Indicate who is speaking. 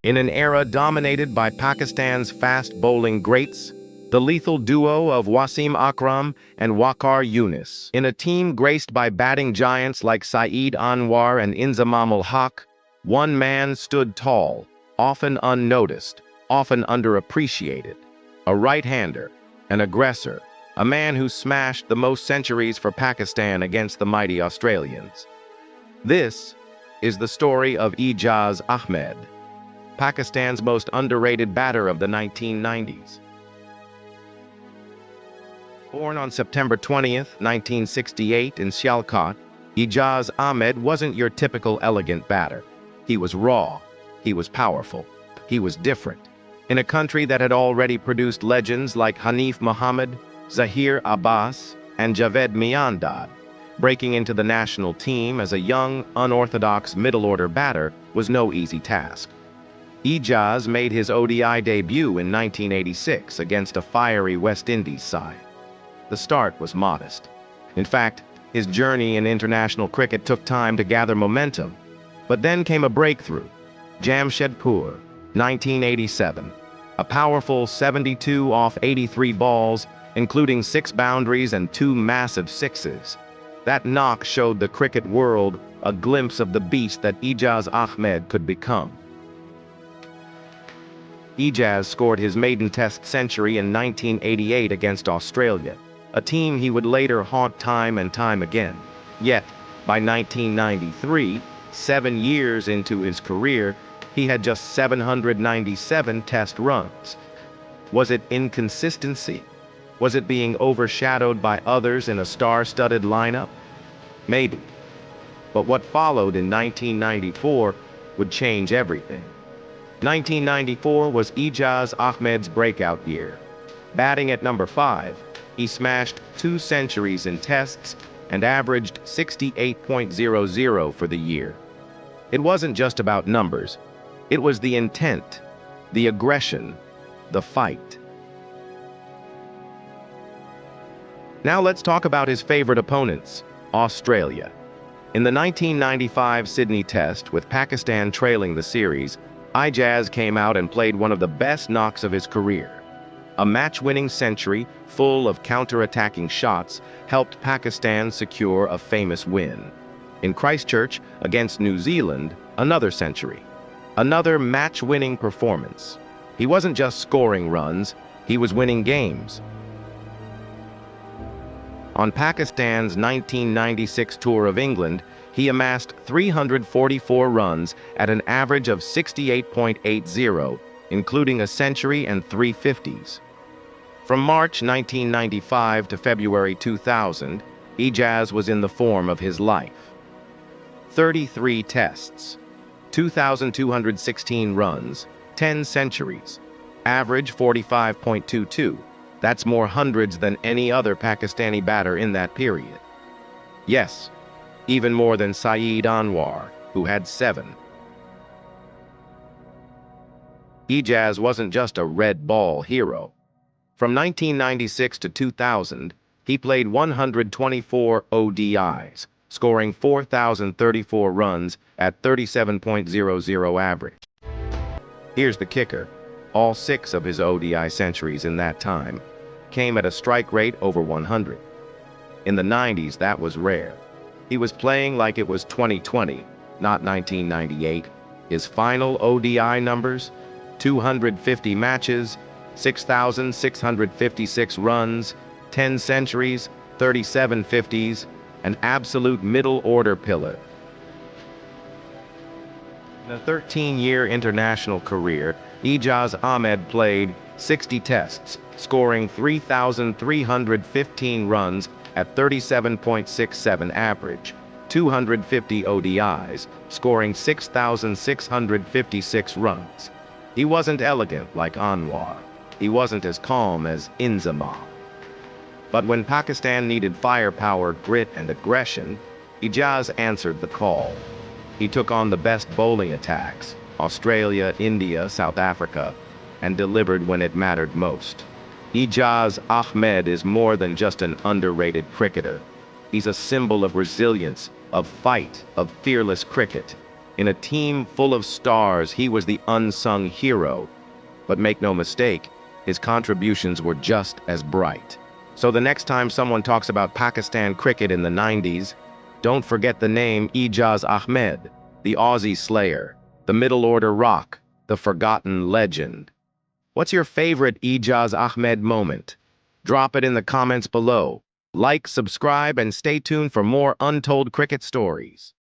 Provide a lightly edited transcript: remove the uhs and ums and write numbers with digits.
Speaker 1: In an era dominated by Pakistan's fast bowling greats, the lethal duo of Wasim Akram and Waqar Younis, in a team graced by batting giants like Saeed, Anwar and Inzamam al-Haq, one man stood tall, often unnoticed, often underappreciated. A right-hander, an aggressor, a man who smashed the most centuries for Pakistan against the mighty Australians. This is the story of Ijaz Ahmed, Pakistan's most underrated batter of the 1990s. Born on September 20th, 1968 in Sialkot, Ijaz Ahmed wasn't your typical elegant batter. He was raw, he was powerful, he was different. In a country that had already produced legends like Hanif Muhammad, Zaheer Abbas, and Javed Miandad, breaking into the national team as a young, unorthodox middle-order batter was no easy task. Ijaz made his ODI debut in 1986 against a fiery West Indies side. The start was modest. In fact, his journey in international cricket took time to gather momentum. But then came a breakthrough. Jamshedpur, 1987. A powerful 72 off 83 balls, including 6 boundaries and 2 massive sixes. That knock showed the cricket world a glimpse of the beast that Ijaz Ahmed could become. Ijaz scored his maiden Test century in 1988 against Australia, a team he would later haunt time and time again. Yet, by 1993, 7 years into his career, he had just 797 Test runs. Was it inconsistency? Was it being overshadowed by others in a star-studded lineup? Maybe. But what followed in 1994 would change everything. 1994 was Ijaz Ahmed's breakout year. Batting at number 5, he smashed 2 centuries in Tests and averaged 68.00 for the year. It wasn't just about numbers. It was the intent, the aggression, the fight. Now let's talk about his favorite opponents, Australia. In the 1995 Sydney Test, with Pakistan trailing the series, Ijaz came out and played one of the best knocks of his career. A match-winning century, full of counter-attacking shots, helped Pakistan secure a famous win. In Christchurch, against New Zealand, another century. Another match-winning performance. He wasn't just scoring runs, he was winning games. On Pakistan's 1996 tour of England, he amassed 344 runs at an average of 68.80, including a century and 3 50s. From March 1995 to February 2000, Ijaz was in the form of his life. 33 tests, 2,216 runs, 10 centuries, average 45.22. That's more hundreds than any other Pakistani batter in that period. Yes, even more than Saeed Anwar, who had 7. Ijaz wasn't just a red ball hero. From 1996 to 2000, he played 124 ODIs, scoring 4,034 runs at 37.00 average. Here's the kicker. All 6 of his ODI centuries in that time came at a strike rate over 100. In the 90s, that was rare. He was playing like it was 2020, not 1998. His final ODI numbers: 250 matches, 6,656 runs, 10 centuries, 37 50s, an absolute middle-order pillar. In a 13-year international career, Ijaz Ahmed played 60 tests, scoring 3,315 runs at 37.67 average, 250 ODIs, scoring 6,656 runs. He wasn't elegant like Anwar. He wasn't as calm as Inzamam. But when Pakistan needed firepower, grit, and aggression, Ijaz answered the call. He took on the best bowling attacks, Australia, India, South Africa, and delivered when it mattered most. Ijaz Ahmed is more than just an underrated cricketer. He's a symbol of resilience, of fight, of fearless cricket. In a team full of stars, he was the unsung hero. But make no mistake, his contributions were just as bright. So the next time someone talks about Pakistan cricket in the 90s, don't forget the name Ijaz Ahmed, the Aussie slayer, the middle order rock, the forgotten legend. What's your favorite Ijaz Ahmed moment? Drop it in the comments below. Like, subscribe, and stay tuned for more untold cricket stories.